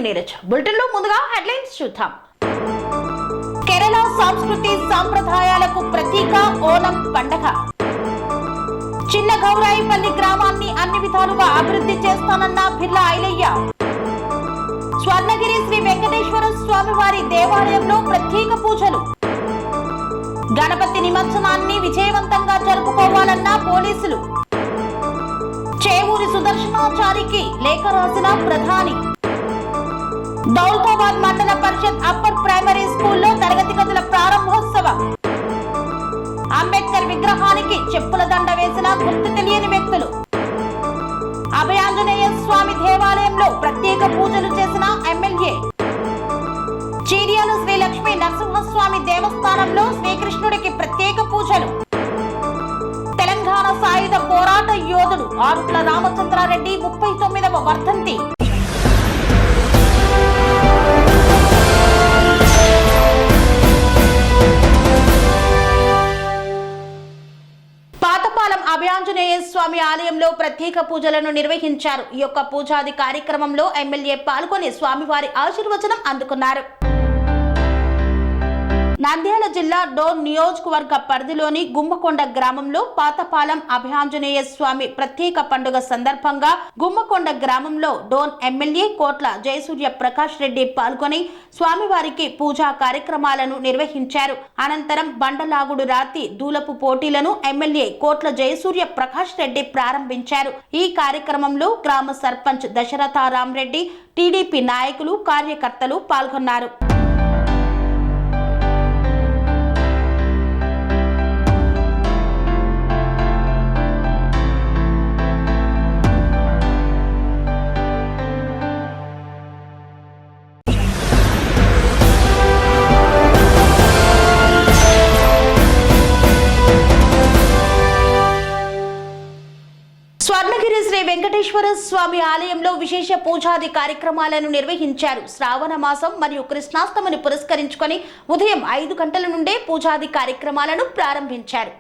నీరజ్. బులెటిన్లో ముందుగా హెడ్లైన్స్ చూద్దాం. కేరళ సంస్కృతి సంప్రదాయాలకు ప్రతీక ఓనం పండగ. చిన్న గౌరాయిపల్లి గ్రామాన్ని అన్ని విధాలుగా అభివృద్ధి చేస్తానన్న బిర్లా ఐలయ్య. స్వర్ణగిరి శ్రీ వెంకటేశ్వర స్వామి వారి దేవాలయంలో ప్రత్యేక పూజలు. గణపతి నిమజ్జనాన్ని విజయవంతంగా జరుపుకోవాలన్న పోలీసులు. చేవూరి సుదర్శనాచారికి లేఖ రాసిన ప్రధాని. దౌలతాబాద్ మండల పరిషత్ అప్పర్ ప్రైమరీ స్కూల్లో తరగతి గదుల ప్రారంభోత్సవం. అంబేద్కర్ విగ్రహానికి చెప్పుల దండ వేసిన గుర్తు తెలియని వ్యక్తులు. అభయాంజనేయ స్వామి దేవాలయంలో ప్రత్యేక పూజలు చేసిన ఎమ్మెల్యే. చీర్యాల శ్రీ లక్ష్మీ నరసింహస్వామి దేవస్థానంలో శ్రీకృష్ణుడికి ప్రత్యేక పూజలు. తెలంగాణ సాయుధ పోరాట యోధుడు ఆరుట్ల రామచంద్రారెడ్డి 39వ వర్ధంతి. పాతపాలెం అభయాంజనేయ స్వామి ఆలయంలో ప్రత్యేక పూజలను నిర్వహించారు. ఈ యొక్క పూజాది కార్యక్రమంలో ఎమ్మెల్యే పాల్గొని స్వామివారి ఆశీర్వచనం అందుకున్నారు. నంద్యాల జిల్లా డోన్ నియోజకవర్గ పరిధిలోని గుమ్మకొండ గ్రామంలో పాతపాలెం అభయాంజనేయ స్వామి ప్రత్యేక పండుగ సందర్భంగా గుమ్మకొండ గ్రామంలో డోన్ ఎమ్మెల్యే కోట్ల జయసూర్య ప్రకాష్ రెడ్డి పాల్గొని స్వామివారికి పూజా కార్యక్రమాలను నిర్వహించారు. అనంతరం బండలాగుడు రాతి దూలపు పోటీలను ఎమ్మెల్యే కోట్ల జయసూర్య ప్రకాష్ రెడ్డి ప్రారంభించారు. ఈ కార్యక్రమంలో గ్రామ సర్పంచ్ దశరథరామరెడ్డి, టీడీపీ నాయకులు, కార్యకర్తలు పాల్గొన్నారు. స్వర్ణగిరి శ్రీ వెంకటేశ్వర స్వామి ఆలయంలో విశేష పూజాది కార్యక్రమాలను నిర్వహించారు. శ్రావణ మాసం మరియు కృష్ణాష్టమిని పురస్కరించుకొని ఉదయం 5 గంటల నుండే పూజాది కార్యక్రమాలను ప్రారంభించారు.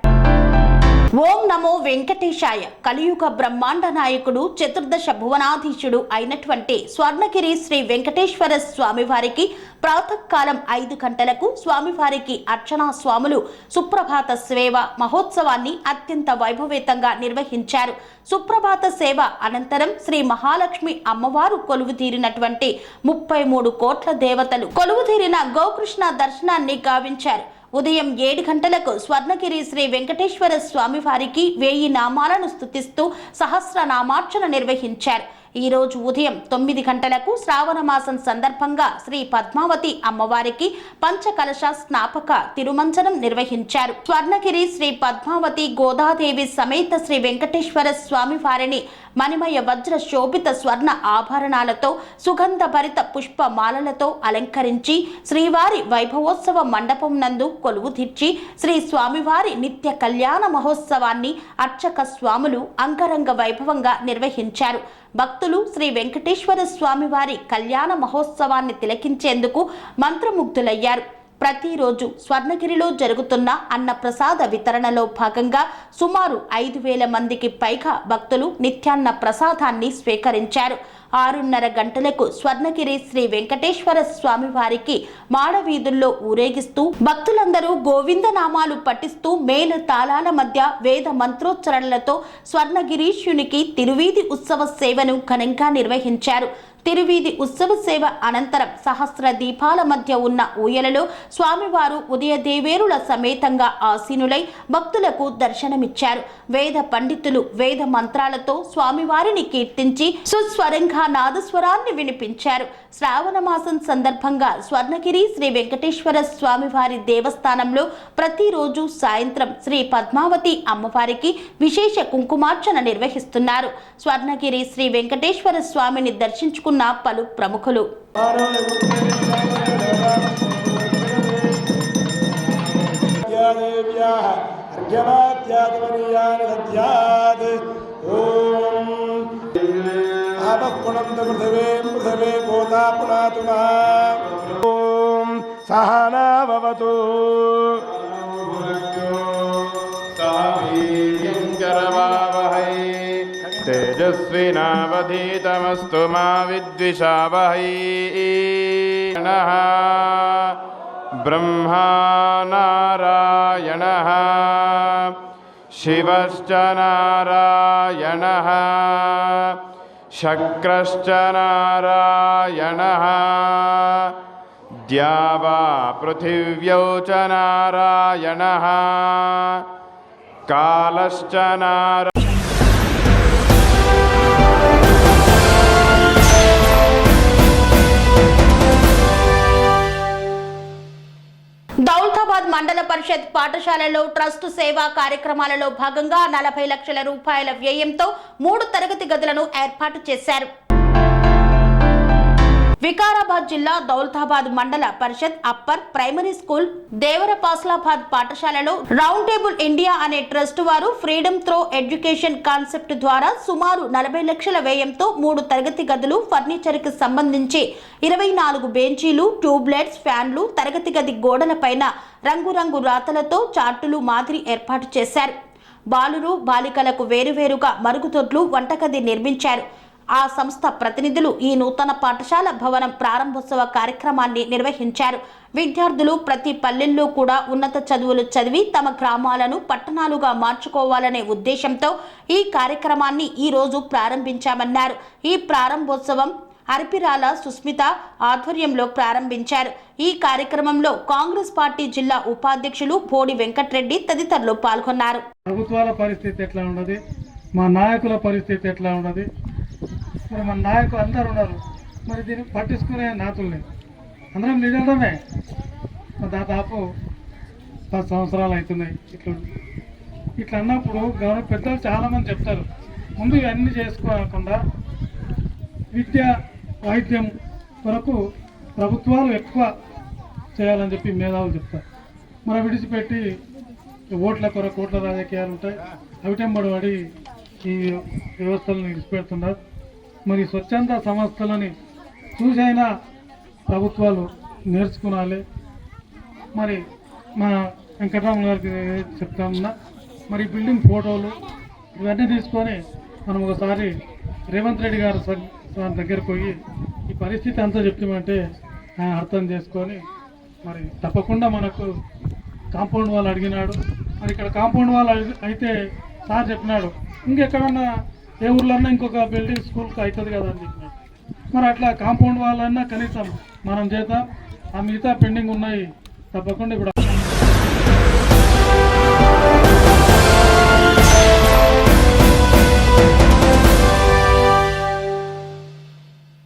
ఓం నమో వెంకటేశాయ. కలియుగ బ్రహ్మాండ నాయకుడు, చతుర్దశ భువనాధీశుడు అయినటువంటి స్వర్ణగిరి శ్రీ వెంకటేశ్వర స్వామివారికి ప్రాతకాలం 5 గంటలకు స్వామివారికి అర్చనా స్వాములు సుప్రభాత సేవ మహోత్సవాన్ని అత్యంత వైభవేతంగా నిర్వహించారు. సుప్రభాత సేవ అనంతరం శ్రీ మహాలక్ష్మి అమ్మవారు కొలువుతీరినటువంటి 33 కోట్ల దేవతలు కొలువుతీరిన గోకృష్ణ దర్శనాన్ని గావించారు. ఉదయం 7 గంటలకు స్వర్ణగిరి శ్రీ వెంకటేశ్వర స్వామి వారికి 1000 నామాలను స్తుతిస్తూ సహస్రనామార్చన నిర్వహించారు. ఈ రోజు ఉదయం 9 గంటలకు శ్రావణ మాసం సందర్భంగా శ్రీ పద్మావతి అమ్మవారికి పంచకలశ స్నాపక తిరుమంజనం నిర్వహించారు. స్వర్ణగిరి శ్రీ పద్మావతి గోదాదేవి సమేత శ్రీ వెంకటేశ్వర స్వామి వారిని మణిమయ వజ్ర శోభిత స్వర్ణ ఆభరణాలతో సుగంధ భరిత పుష్ప మాలలతో అలంకరించి శ్రీవారి వైభవోత్సవ మండపం నందు కొలువు తీర్చి శ్రీ స్వామివారి నిత్య కళ్యాణ మహోత్సవాన్ని అర్చక స్వాములు అంగరంగ వైభవంగా నిర్వహించారు. భక్తులు శ్రీ వెంకటేశ్వర స్వామి వారి కళ్యాణ మహోత్సవాన్ని తిలకించేందుకు మంత్రముగ్ధులయ్యారు. ప్రతిరోజు స్వర్ణగిరిలో జరుగుతున్న అన్న ప్రసాద వితరణలో భాగంగా సుమారు 5,000 మందికి పైగా భక్తులు నిత్యాన్న ప్రసాదాన్ని స్వీకరించారు. 6:30 గంటలకు స్వర్ణగిరి శ్రీ వెంకటేశ్వర స్వామి వారికి మాడవీధుల్లో ఊరేగిస్తూ భక్తులందరూ గోవింద నామాలు పఠిస్తూ మేళ తాళాల మధ్య వేద మంత్రోచ్చరణలతో స్వర్ణగిరీశునికి తిరువీధి ఉత్సవ సేవను ఘనంగా నిర్వహించారు. తిరువీధి ఉత్సవ సేవ అనంతరం సహస్ర దీపాల మధ్య ఉన్న ఊయలలో స్వామివారు ఉదయదేవేరుల సమేతంగా ఆసీనులై భక్తులకు దర్శనమిచ్చారు. వేద పండితులు వేద మంత్రాలతో స్వామివారిని కీర్తించి సుస్వరంగా నాదస్వరాన్ని వినిపించారు. శ్రావణ మాసం సందర్భంగా స్వర్ణగిరి శ్రీ వెంకటేశ్వర స్వామివారి దేవస్థానంలో ప్రతిరోజు సాయంత్రం శ్రీ పద్మావతి అమ్మవారికి విశేష కుంకుమార్చన నిర్వహిస్తున్నారు. స్వర్ణగిరి శ్రీ వెంకటేశ్వర స్వామిని దర్శించుకున్న పలు ప్రముఖులు. సహనావతు तेजस्विनावधीतमस्तु मा विद्विषावहै। ब्रह्मा नारायणः शिवश्च नारायणः शक्रश्च नारायणः द्यावा पृथिव्यौ च नारायणः कालश्च नारायणः। దౌలతాబాద్ మండల పరిషత్ పాఠశాలలో ట్రస్ట్ సేవా కార్యక్రమాలలో భాగంగా 40 లక్షల రూపాయల వ్యయంతో 3 తరగతి గదులను ఏర్పాటు చేశారు. వికారాబాద్ జిల్లా దౌలతాబాద్ మండల పరిషత్ అప్పర్ ప్రైమరీ స్కూల్ దేవరపాస్లాబాద్ పాఠశాలలో రౌండ్ టేబుల్ ఇండియా అనే ట్రస్ట్ వారు ఫ్రీడమ్ త్రో ఎడ్యుకేషన్ కాన్సెప్ట్ ద్వారా సుమారు 40 లక్షల వ్యయంతో 3 తరగతి గదులు, ఫర్నిచర్ కి సంబంధించి 24 బెంచీలు, ట్యూబ్లైట్స్, ఫ్యాన్లు, తరగతి గది గోడలపైన రంగురంగు రాతలతో చార్టులు మాదిరి ఏర్పాటు చేశారు. బాలురు బాలికలకు వేరువేరుగా మరుగుదొడ్లు, వంటగది నిర్మించారు. ఆ సంస్థ ప్రతినిధులు ఈ నూతన పాఠశాల భవనం ప్రారంభోత్సవ కార్యక్రమాన్ని నిర్వహించారు. విద్యార్థులు ప్రతి పల్లెల్లో కూడా ఉన్నత చదువులు చదివి తమ గ్రామాలను పట్టణాలుగా మార్చుకోవాలనే ఉద్దేశంతో ఈ కార్యక్రమాన్ని ఈ రోజు ప్రారంభించామన్నారు. ఈ ప్రారంభోత్సవం అర్పిరాల సుస్మిత ఆధ్వర్యంలో ప్రారంభించారు. ఈ కార్యక్రమంలో కాంగ్రెస్ పార్టీ జిల్లా ఉపాధ్యక్షులు బోడి వెంకటరెడ్డి తదితరులు పాల్గొన్నారు. ప్రభుత్వాల పరిస్థితి ఎట్లా ఉన్నది, మా నాయకుల పరిస్థితి ఎట్లా ఉన్నది, మరి మన నాయకులు అందరు ఉన్నారు, మరి దీన్ని పట్టించుకునే నాతుల్ని అందరం లీడర్లమే. దాదాపు 10 సంవత్సరాలు అవుతున్నాయి. ఇట్లా అన్నప్పుడు గవర్నమెంట్ పెద్దలు చాలామంది చెప్తారు, ముందు ఇవన్నీ చేసుకోకుండా విద్య వైద్యం కొరకు ప్రభుత్వాలు ఎక్కువ చేయాలని చెప్పి మేధావులు చెప్తారు. మనం విడిచిపెట్టి ఓట్ల కొరకు ఓట్ల రాజకీయాలు ఉంటాయి, అవిటెంబడి పడి ఈ వ్యవస్థలను విడిచిపెడుతున్నారు. మరి స్వచ్ఛంద సంస్థలని చూసైనా ప్రభుత్వాలు నేర్చుకునాలి. మరి మా వెంకటరామ గారికి చెప్తామన్నా, మరి బిల్డింగ్ ఫోటోలు ఇవన్నీ తీసుకొని మనం ఒకసారి రేవంత్ రెడ్డి గారు దగ్గరకు పోయి ఈ పరిస్థితి అంతా చెప్తామంటే ఆయన అర్థం చేసుకొని మరి తప్పకుండా మనకు కాంపౌండ్ వాళ్ళు అడిగినాడు. మరి ఇక్కడ కాంపౌండ్ వాళ్ళు అయితే సార్ చెప్పినాడు, ఇంకెక్కడన్నా ఏ ఊర్లన్నా ఇంకొక బిల్డింగ్ స్కూల్కి అవుతుంది కదా అని చెప్పినాడు. మరి అట్లా కాంపౌండ్ వాళ్ళన్నా కనీసం మనం చేద్దాం. ఆ మిగతా పెండింగ్ ఉన్నాయి తప్పకుండా ఇప్పుడు.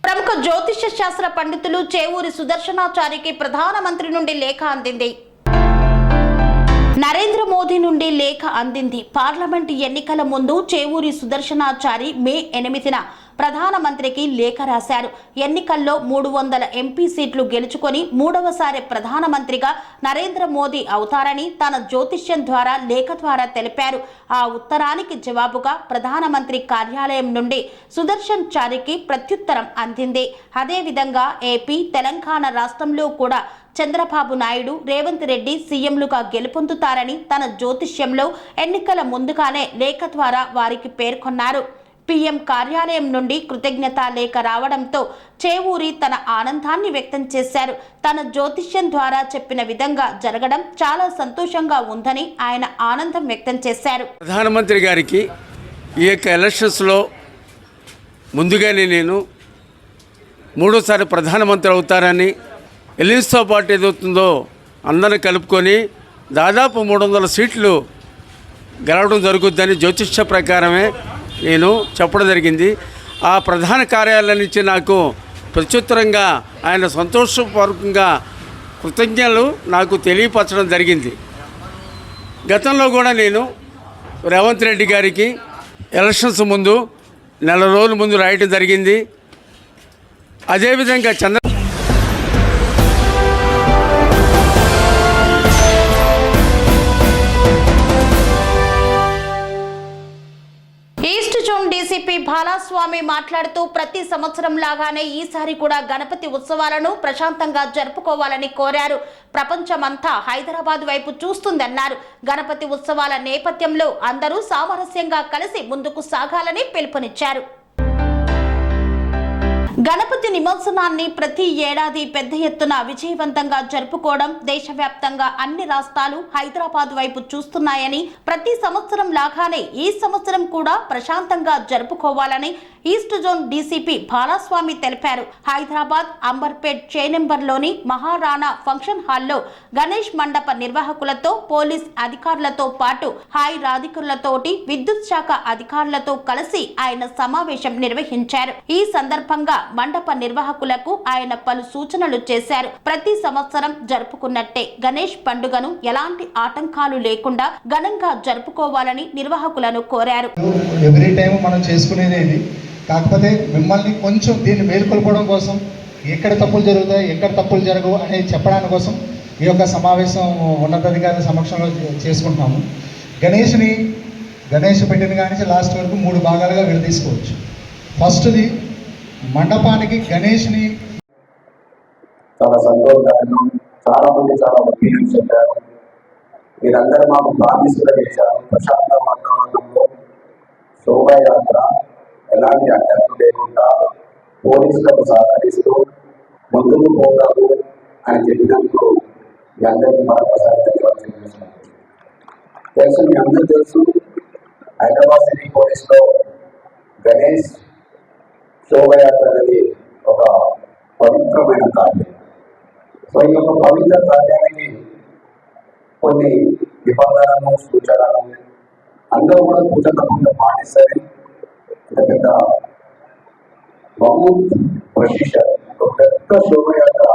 ప్రముఖ జ్యోతిష శాస్త్ర పండితులు చేవూరి సుదర్శనాచారికి ప్రధానమంత్రి నుండి లేఖ అందింది. నరేంద్ర మోదీ నుండి లేఖ అందింది. పార్లమెంట్ ఎన్నికల ముందు చేవూరి సుదర్శనాచారి మే 8న ప్రధానమంత్రికి లేఖ రాశారు. ఎన్నికల్లో 300 ఎంపీ సీట్లు గెలుచుకొని 3వసారి ప్రధానమంత్రిగా నరేంద్ర మోదీ అవుతారని తన జ్యోతిష్యం ద్వారా లేఖ ద్వారా తెలిపారు. ఆ ఉత్తరానికి జవాబుగా ప్రధానమంత్రి కార్యాలయం నుండి సుదర్శన్ చారికి ప్రత్యుత్తరం అందింది. అదేవిధంగా ఏపీ, తెలంగాణ రాష్ట్రంలో కూడా చంద్రబాబు నాయుడు, రేవంత్ రెడ్డి సీఎంలుగా గెలుపొందుతారని తన జ్యోతిష్యంలో ఎన్నికల ముందుగానే లేఖ ద్వారా వారికి పేర్కొన్నారు. పీఎం కార్యాలయం నుండి కృతజ్ఞతా లేఖ రావడంతో చేవూరి తన ఆనందాన్ని వ్యక్తం చేశారు. తన జ్యోతిష్యం ద్వారా చెప్పిన విధంగా జరగడం చాలా సంతోషంగా ఉందని ఆయన ఆనందం వ్యక్తం చేశారు. ప్రధానమంత్రి గారికి ఈ యొక్క ఎలక్షన్స్లో ముందుగానే నేను 3వసారి ప్రధానమంత్రి అవుతారని, ఎలియన్స్తో పాటు ఏదవుతుందో అందరిని కలుపుకొని దాదాపు 300 సీట్లు గెలవడం జరుగుద్దని జ్యోతిష్య ప్రకారమే నేను చెప్పడం జరిగింది. ఆ ప్రధాన కార్యాలయం నుంచి నాకు ప్రత్యుత్తరంగా ఆయన సంతోషపూర్వకంగా కృతజ్ఞతలు నాకు తెలియపరచడం జరిగింది. గతంలో కూడా నేను రేవంత్ రెడ్డి గారికి ఎలక్షన్స్ ముందు 4 రోజుల ముందు రాయటం జరిగింది. అదేవిధంగా ఈస్ట్ జోన్ డీసీపీ బాలస్వామి మాట్లాడుతూ ప్రతి సంవత్సరం లాగానే ఈసారి కూడా గణపతి ఉత్సవాలను ప్రశాంతంగా జరుపుకోవాలని కోరారు. ప్రపంచమంతా హైదరాబాద్ వైపు చూస్తుందన్నారు. గణపతి ఉత్సవాల నేపథ్యంలో అందరూ సామరస్యంగా కలిసి ముందుకు సాగాలని పిలుపునిచ్చారు. గణపతి నిమజ్జనాన్ని ప్రతి ఏడాది పెద్ద ఎత్తున విజయవంతంగా జరుపుకోవడం దేశవ్యాప్తంగా అన్ని రాష్ట్రాలు హైదరాబాద్ వైపు చూస్తున్నాయని, ప్రతి సంవత్సరం లాగానే ఈ సంవత్సరం కూడా ప్రశాంతంగా జరుపుకోవాలని ఈస్ట్ జోన్ డీసీపీ బాలస్వామి తెలిపారు. హైదరాబాద్ అంబర్పేట్ చేనెంబర్లోని మహారాణా ఫంక్షన్ హాల్లో గణేష్ మండప నిర్వాహకులతో, పోలీస్ అధికారులతో పాటు హాయ్ రాధికులతోటి విద్యుత్ శాఖ అధికారులతో కలిసి ఆయన సమావేశం నిర్వహించారు. ఈ సందర్భంగా మండప నిర్వాహకులకు ఆయన పలు సూచనలు చేశారు. ప్రతి సంవత్సరం జరుపుకున్నట్టే గణేష్ పండుగను ఎలాంటి ఆటంకాలు లేకుండా ఘనంగా జరుపుకోవాలని నిర్వాహకులను కోరారు. ఎవ్రీ టైం మనం చేసుకునేది ఇది, కాకపోతే మిమ్మల్ని కొంచెం దీన్ని మేల్కొల్పడం కోసం ఎక్కడ తప్పులు జరుగుతాయి, ఎక్కడ తప్పులు జరగవు అనేది చెప్పడానికి కోసం ఈ యొక్క సమావేశం ఉన్నతాధికారుల సమక్షంలో చేసుకుంటున్నాము. గణేష్ పెట్టిన కానీ లాస్ట్ వరకు 3 భాగాలుగా విడదీసుకోవచ్చు. ఫస్ట్ది మండపానికి గణేష్ని చాలా సంతోషకరం. చాలా మంది చాలా ఒపీనియన్స్ చెప్పారు. మీరందరూ మాకు ప్రామిస్ కూడా చేశారు. ప్రశాంత వాతావరణంలో శోభాయాత్ర ఎలాంటి అడ్డంకులు లేకుండా పోలీసులకు సహకరిస్తూ ముందుకు పోతారు అని చెప్పినందుకు మీ అందరికీ మరొకసారి ధన్యవాదాలు. తెలుసు, మీ అందరూ తెలుసు, హైదరాబాద్ సిటీ పోలీసులో గణేష్ శోభయాత్ర అనేది ఒక పవిత్రమైన కార్యం. సో ఈ యొక్క పవిత్ర కార్యానికి కొన్ని నిబంధనలు, సూచనలు అందరూ కూడా పూజ తప్పకుండా పాటిస్తారు. పెద్ద మహమ్మద్ ప్రశిషర్ ఒక పెద్ద శోభయాత్ర.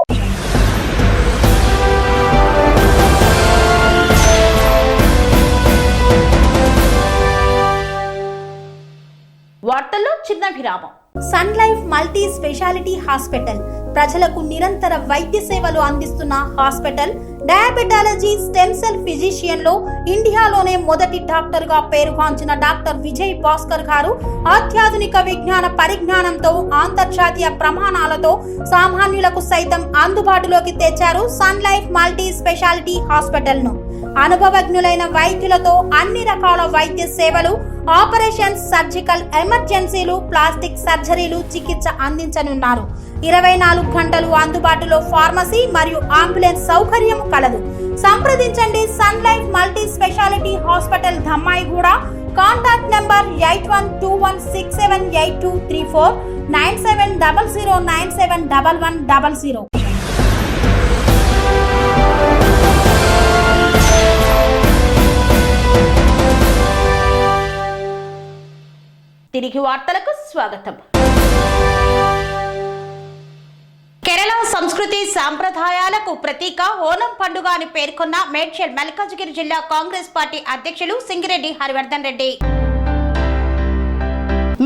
వార్తల్లో చిన్న విరామం. Sun Life multi speciality hospital ప్రజలకు నిరంతర వైద్య సేవలు అందిస్తున్న hospital. Diabetology, stem cell physician లో ఇండియాలోనే మొదటి డాక్టర్ గా పేరుగాంచిన డాక్టర్ విజయ్ భాస్కర్ గారు అత్యాధునిక విజ్ఞాన పరిజ్ఞానంతో అంతర్జాతీయ ప్రమాణాలతో సామాన్యులకు సైతం అందుబాటులోకి తెచ్చారు Sun Life multi speciality hospital ను. అనుభవజ్ఞులైన వైద్యులతో అన్ని రకాల వైద్య సేవలు, ఆపరేషన్స్, సర్జికల్ ఎమర్జెన్సీలు, ప్లాస్టిక్ సర్జరీలు, చికిత్స అందించనున్నారు. 24 గంటలు అందుబాటులో ఫార్మసీ మరియు అంబులెన్స్ సౌకర్యం కలదు. సంప్రదించండి Sun Life multi speciality hospital, Dammaiguda. Contact number 8121678234 9700971100. తిరిగి వార్తలకు స్వాగతం. కేరళ సంస్కృతి సాంప్రదాయాలకు ప్రతీక ఓనం పండుగ అని పేర్కొన్న మేడ్చల్ మల్కాజ్గిరి జిల్లా కాంగ్రెస్ పార్టీ అధ్యక్షులు సింగిరెడ్డి హరివర్ధన్ రెడ్డి.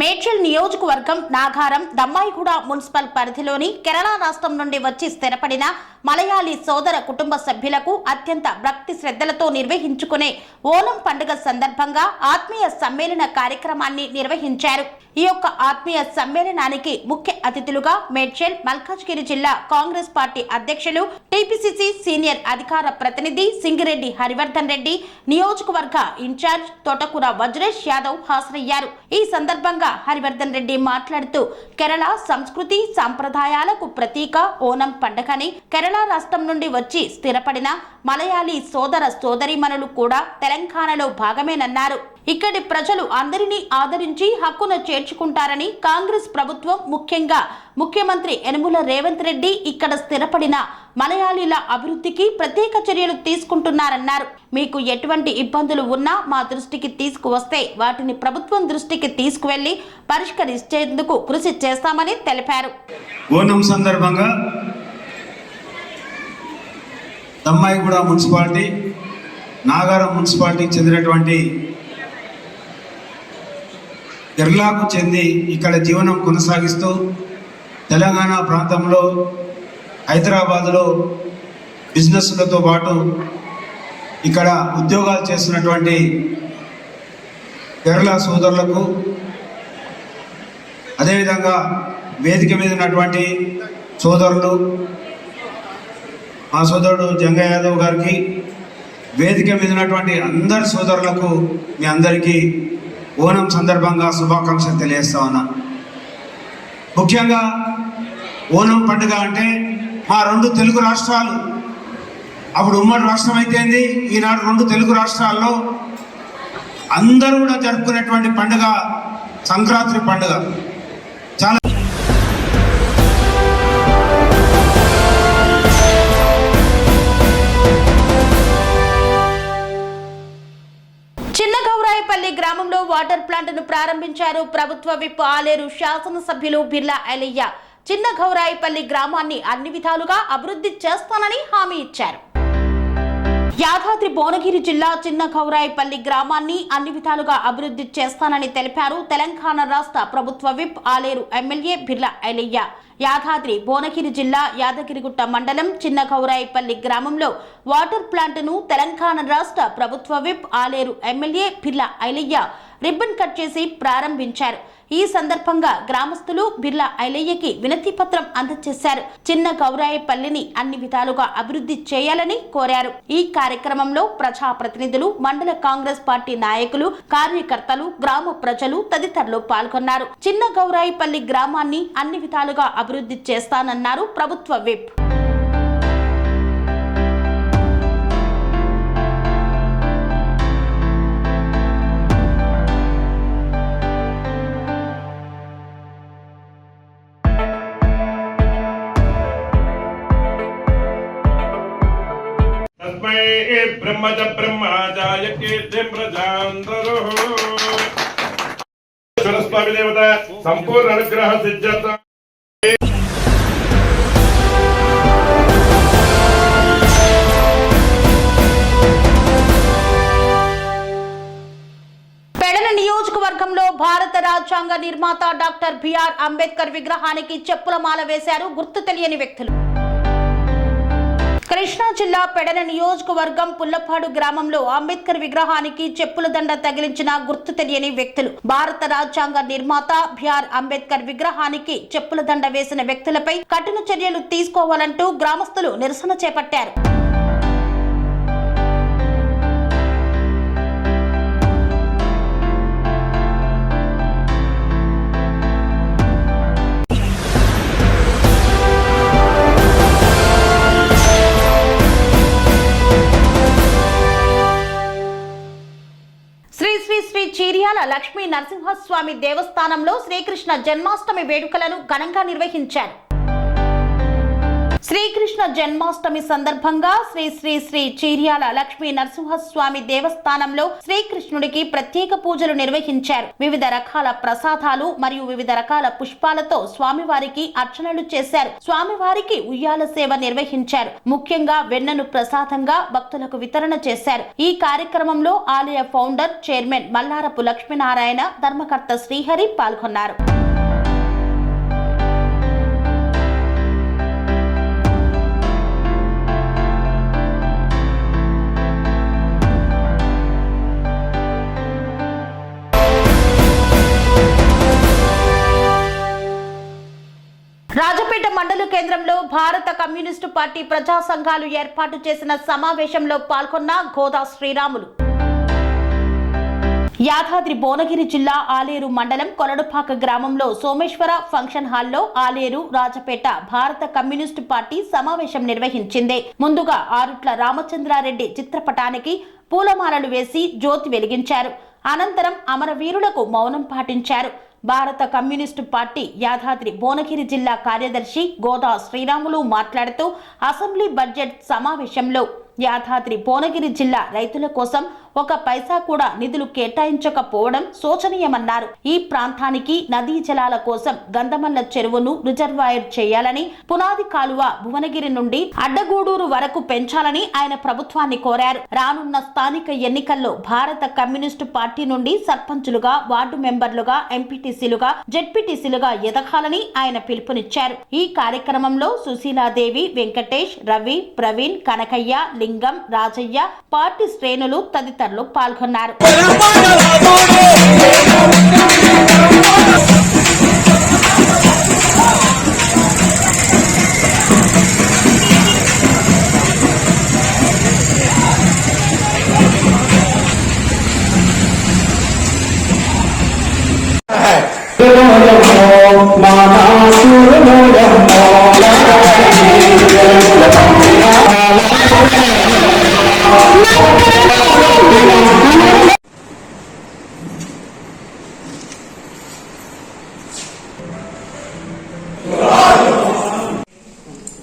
మేడ్చల్ నియోజకవర్గం నాగారం దమ్మాయిగూడ మున్సిపల్ పరిధిలోని కేరళ రాష్ట్రం నుండి వచ్చి స్థిరపడిన మలయాళీ సోదర కుటుంబ సభ్యులకు అత్యంత భక్తి శ్రద్ధలతో నిర్వహించుకునే ఓనం పండుగ సందర్భంగా ఆత్మీయ సమ్మేళన కార్యక్రమాన్ని నిర్వహించారు. ఈ యొక్క ఆత్మీయ సమ్మేళనానికి ముఖ్య అతిథులుగా మేడ్చల్ మల్కాజ్గిరి జిల్లా కాంగ్రెస్ పార్టీ అధ్యక్షులు, టీపీసీసీ సీనియర్ అధికార ప్రతినిధి సింగిరెడ్డి హరివర్ధన్ రెడ్డి, నియోజకవర్గ ఇన్ఛార్జ్ తోటకూర వజ్రేష్ యాదవ్ హాజరయ్యారు. ఈ సందర్భంగా హరివర్ధన్ రెడ్డి మాట్లాడుతూ కేరళ సంస్కృతి సాంప్రదాయాలకు ప్రతీక ఓనం పండుగని కేరళ రాష్ట్రం నుండి వచ్చి స్థిరపడిన మలయాళీ సోదర సోదరీమణులు కూడా తెలంగాణలో భాగమేనన్నారు. ఇక్కడి ప్రజలు అందరినీ ఆదరించి హక్కున చేర్చుకుంటారని, కాంగ్రెస్ ప్రభుత్వం ముఖ్యంగా ముఖ్యమంత్రి యనుమల రేవంత్ రెడ్డి ఇక్కడ స్థిరపడిన మలయాళీల అభివృద్ధికి ప్రత్యేక చర్యలు తీసుకుంటున్నారన్నారు. మీకు ఎటువంటి ఇబ్బందులు ఉన్నా మా దృష్టికి తీసుకువస్తే వాటిని ప్రభుత్వం దృష్టికి తీసుకువెళ్లి పరిష్కరించేందుకు కృషి చేస్తామని తెలిపారు. ఓనం సందర్భంగా దమ్మాయిగూడ మున్సిపాలిటీ, నాగారం మున్సిపాలిటీకి చెందినటువంటి కేరళకు చెంది ఇక్కడ జీవనం కొనసాగిస్తూ తెలంగాణ ప్రాంతంలో హైదరాబాదులో బిజినెస్లతో పాటు ఇక్కడ ఉద్యోగాలు చేస్తున్నటువంటి కేరళ సోదరులకు అదేవిధంగా వేదిక మీద ఉన్నటువంటి సోదరులు, మా సోదరుడు జంగయ్య యాదవ్ గారికి, వేదిక మీద ఉన్నటువంటి అందరి సోదరులకు మీ అందరికీ ఓనం సందర్భంగా శుభాకాంక్షలు తెలియజేస్తా ఉన్నా. ముఖ్యంగా ఓనం పండుగ అంటే మా 2 తెలుగు రాష్ట్రాలు, అప్పుడు ఉమ్మడి రాష్ట్రం అయితేంది, ఈనాడు 2 తెలుగు రాష్ట్రాల్లో అందరూ కూడా జరుపుకునేటువంటి పండుగ సంక్రాంతి పండుగ. చాలా చిన్నగౌరాయపల్లి గ్రామంలో వాటర్ ప్లాంట్ ను ప్రారంభించారు ప్రభుత్వ విప్ ఆలేరు శాసనసభ్యులు బిర్లా ఐలయ్య. చిన్నగౌరాయపల్లి గ్రామాన్ని అన్ని విధాలుగా అభివృద్ధి చేస్తానని హామీ ఇచ్చారు. యాదాద్రి భువనగిరి జిల్లా చిన్నగౌరాయపల్లి గ్రామాన్ని అన్ని విధాలుగా అభివృద్ధి చేస్తానని తెలిపారు తెలంగాణ రాష్ట్ర ప్రభుత్వ విప్ ఆలేరు ఎమ్మెల్యే బిర్లా ఐలయ్య. యాదాద్రి భువనగిరి జిల్లా యాదగిరిగుట్ట మండలం చిన్నగౌరాయపల్లి గ్రామంలో వాటర్ ప్లాంట్ ను తెలంగాణ రాష్ట్ర ప్రభుత్వ whip Alair MLA Birla Ailaiah ribbon cut చేసి ప్రారంభించారు. ఈ సందర్భంగా గ్రామస్తులు బిర్లా ఐలయ్యకి వినతి పత్రం అందజేశారు. చిన్నగౌరాయపల్లిని అన్ని విధాలుగా అభివృద్ధి చేయాలని కోరారు. ఈ కార్యక్రమంలో ప్రజాప్రతినిధులు, మండల కాంగ్రెస్ పార్టీ నాయకులు, కార్యకర్తలు, గ్రామ ప్రజలు తదితరులు పాల్గొన్నారు. చిన్నగౌరాయపల్లి గ్రామాన్ని అన్ని విధాలుగా అభివృద్ధి చేస్తానన్నారు ప్రభుత్వ విప్. ब्रह्मज ब्रह्माजाय कीर्तिं प्रजान्तरुः सरस्वती देवता संपूर्ण अनुग्रह सिद्ध्यत. పెడన నియోజకవర్గంలో భారత రాజ్యాంగ నిర్మాత డాక్టర్ బిఆర్ అంబేద్కర్ విగ్రహానికి చెప్పుల మాల వేశారు గుర్తు తెలియని వ్యక్తులు. కృష్ణా జిల్లా పెడన నియోజకవర్గం పుల్లపాడు గ్రామంలో అంబేద్కర్ విగ్రహానికి చెప్పుల దండ తగిలించిన గుర్తు తెలియని వ్యక్తులు. భారత రాజ్యాంగ నిర్మాత బిఆర్ అంబేద్కర్ విగ్రహానికి చెప్పుల దండ వేసిన వ్యక్తులపై కఠిన చర్యలు తీసుకోవాలంటూ గ్రామస్తులు నిరసన చేపట్టారు. శ్రీ చీర్యాల లక్ష్మీ నరసింహస్వామి దేవస్థానంలో శ్రీకృష్ణ జన్మాష్టమి వేడుకలను ఘనంగా నిర్వహించారు. శ్రీకృష్ణ జన్మాష్టమి సందర్భంగా శ్రీ చీర్యాల లక్ష్మీ నరసింహస్వామి దేవస్థానంలో శ్రీకృష్ణుడికి ప్రత్యేక పూజలు నిర్వహించారు. వివిధ రకాల ప్రసాదాలు మరియు వివిధ రకాల పుష్పాలతో స్వామివారికి అర్చనలు చేశారు. స్వామివారికి ఉయ్యాల సేవ నిర్వహించారు. ముఖ్యంగా వెన్నను ప్రసాదంగా భక్తులకు వితరణ చేశారు. ఈ కార్యక్రమంలో ఆలయ ఫౌండర్, చైర్మన్ మల్లారపు లక్ష్మీనారాయణ, ధర్మకర్త శ్రీహరి పాల్గొన్నారు. రాజపేట మండల కేంద్రంలో భారత కమ్యూనిస్టు పార్టీ ప్రజా సంఘాలు ఏర్పాటు చేసిన సమావేశంలో పాల్గొన్న గోదా శ్రీరాములు. యాదాద్రి భువనగిరి జిల్లా ఆలేరు మండలం కొలడుపాక గ్రామంలో సోమేశ్వర ఫంక్షన్ హాల్లో ఆలేరు రాజపేట భారత కమ్యూనిస్టు పార్టీ సమావేశం నిర్వహించింది. ముందుగా ఆరుట్ల రామచంద్రారెడ్డి చిత్రపటానికి పూలమాలలు వేసి జ్యోతి వెలిగించారు. అనంతరం అమరవీరులకు మౌనం పాటించారు. భారత కమ్యూనిస్టు పార్టీ యాదాద్రి భువనగిరి జిల్లా కార్యదర్శి గోదా శ్రీరాములు మాట్లాడుతూ అసెంబ్లీ బడ్జెట్ సమావేశంలో యాదాద్రి భువనగిరి జిల్లా రైతుల కోసం ఒక పైసా కూడా నిధులు కేటాయించకపోవడం శోచనీయమన్నారు. ఈ ప్రాంతానికి నదీ జలాల కోసం గంధమల్ల చెరువును రిజర్వాయర్ చేయాలని, పునాది కాలువ భువనగిరి నుండి అడ్డగూడూరు వరకు పెంచాలని ఆయన ప్రభుత్వాన్ని కోరారు. రానున్న స్థానిక ఎన్నికల్లో భారత కమ్యూనిస్టు పార్టీ నుండి సర్పంచులుగా, వార్డు మెంబర్లుగా, ఎంపీటీసీలుగా, జెడ్పీటీసీలుగా ఎదగాలని ఆయన పిలుపునిచ్చారు. ఈ కార్యక్రమంలో సుశీలాదేవి, వెంకటేష్, రవి, ప్రవీణ్, కనకయ్య, లింగం, రాజయ్య, పార్టీ శ్రేణులు తదితరులు పాల్గొన్నారు.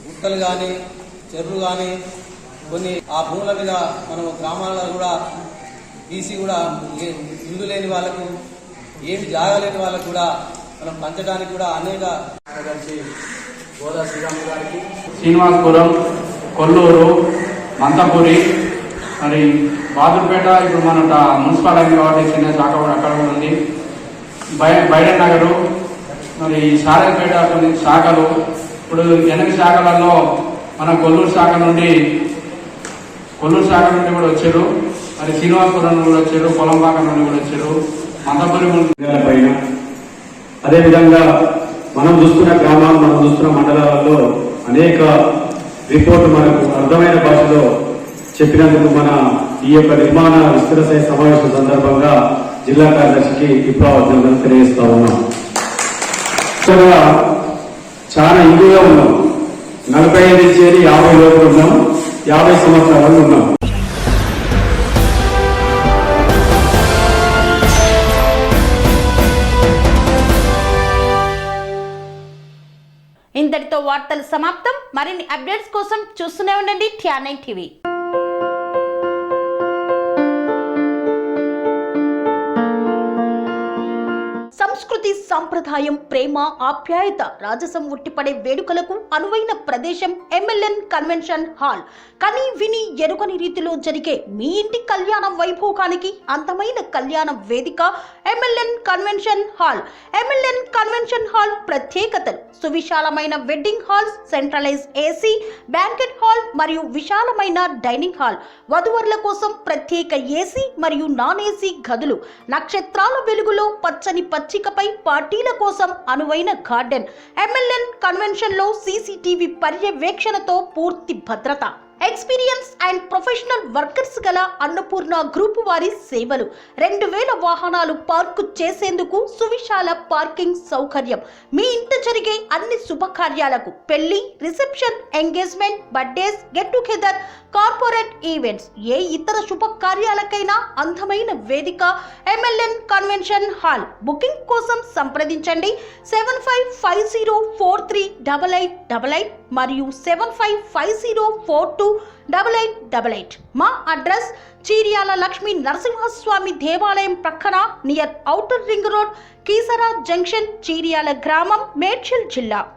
గుట్టలు కానీ చెరువులు కానీ కొన్ని ఆ భూముల మీద మనం గ్రామాలలో కూడా తీసి కూడా ఇల్లు లేని వాళ్ళకు ఏమి జాగలేని వాళ్ళకు కూడా మనం పంచడానికి కూడా అనేక కార్యదర్శి గోదా శ్రీరామ్ గారికి, శ్రీనివాసపురం, కొల్లూరు, మంతపూరి, మరి బాదుర్పేట ఇప్పుడు మన మున్సిపల్ అయింది కాబట్టి చిన్న శాఖ కూడా అక్కడ కూడా ఉంది. బైరన్ నగరు, మరి సారాయపేట కొన్ని శాఖలు, ఇప్పుడు 8 శాఖలలో మన కొల్లూరు శాఖ నుండి కూడా వచ్చారు. మరి శ్రీనివాసపురం నుండి కూడా వచ్చారు, పొలంపాక నుండి కూడా వచ్చారు, మంతపూరి పైన. అదేవిధంగా మనం చూస్తున్న గ్రామాలు, మనం చూస్తున్న మండలాలలో అనేక రిపోర్టు మనకు అర్థమైన భాషలో చెప్పినందుకు మన ఈ యొక్క నిర్మాణ విస్తృత స్థాయి సమావేశం సందర్భంగా జిల్లా కార్యదర్శికి విప్లవాభినందనలు తెలియజేస్తా ఉన్నాం. చాలా ఇందులో ఉన్నాం. 45 నుంచి 50 లోపల ఉన్నాం, 50 సంవత్సరాలు ఉన్నాం. ఇంతటితో వార్తలు సమాప్తం. మరిన్ని అప్డేట్స్ కోసం చూస్తూనే ఉండండి TR9 టీవీ. సంస్కృతి, సంప్రదాయం, ప్రేమ, ఆప్యాయత, రాజసం ఉట్టిపడే వేడుకలకు అనువైన ప్రదేశం MLN కన్వెన్షన్ హాల్. కని విని ఎరుగని రీతిలో జరిగే మీ ఇంటి కళ్యాణ వైభోగానికి అందమైన కళ్యాణ వేదిక MLN convention hall. MLN convention hall ప్రత్యేకతలు: సువిశాలమైన wedding halls, centralise AC banquet hall మరియు విశాలమైన డైనింగ్ హాల్. వధువరుల కోసం ప్రత్యేక AC మరియు నాన్ AC గదులు. నక్షత్రాల వెలుగులో పచ్చని పచ్చికపై పార్టీల కోసం అనువైన గార్డెన్. MLN కన్వెన్షన్ లో CCTV పర్యవేక్షణతో పూర్తి భద్రత. ఎక్స్పీరియన్స్ అండ్ ప్రొఫెషనల్ వర్కర్స్ గల అన్నపూర్ణ గ్రూప్ వారి సేవలు. 2000 వాహనాలు పార్కు చేసేందుకు సువిశాల పార్కింగ్ సౌకర్యం. మీ ఇంట జరిగే అన్ని శుభకార్యాలకు, పెళ్లి, reception, engagement, birthdays, get together, corporate events, ఏ ఇతర శుభకార్యాలకైనా అందమైన వేదిక MLN కన్వెన్షన్ హాల్. బుకింగ్ కోసం సంప్రదించండి 7550438888 మరియు 7550428888. మా అడ్రస్ చీర్యాల లక్ష్మీ నరసింహస్వామి దేవాలయం ప్రక్కన, near outer ring road, Keesara junction, Cheeryal గ్రామం, మేడ్చల్ జిల్లా.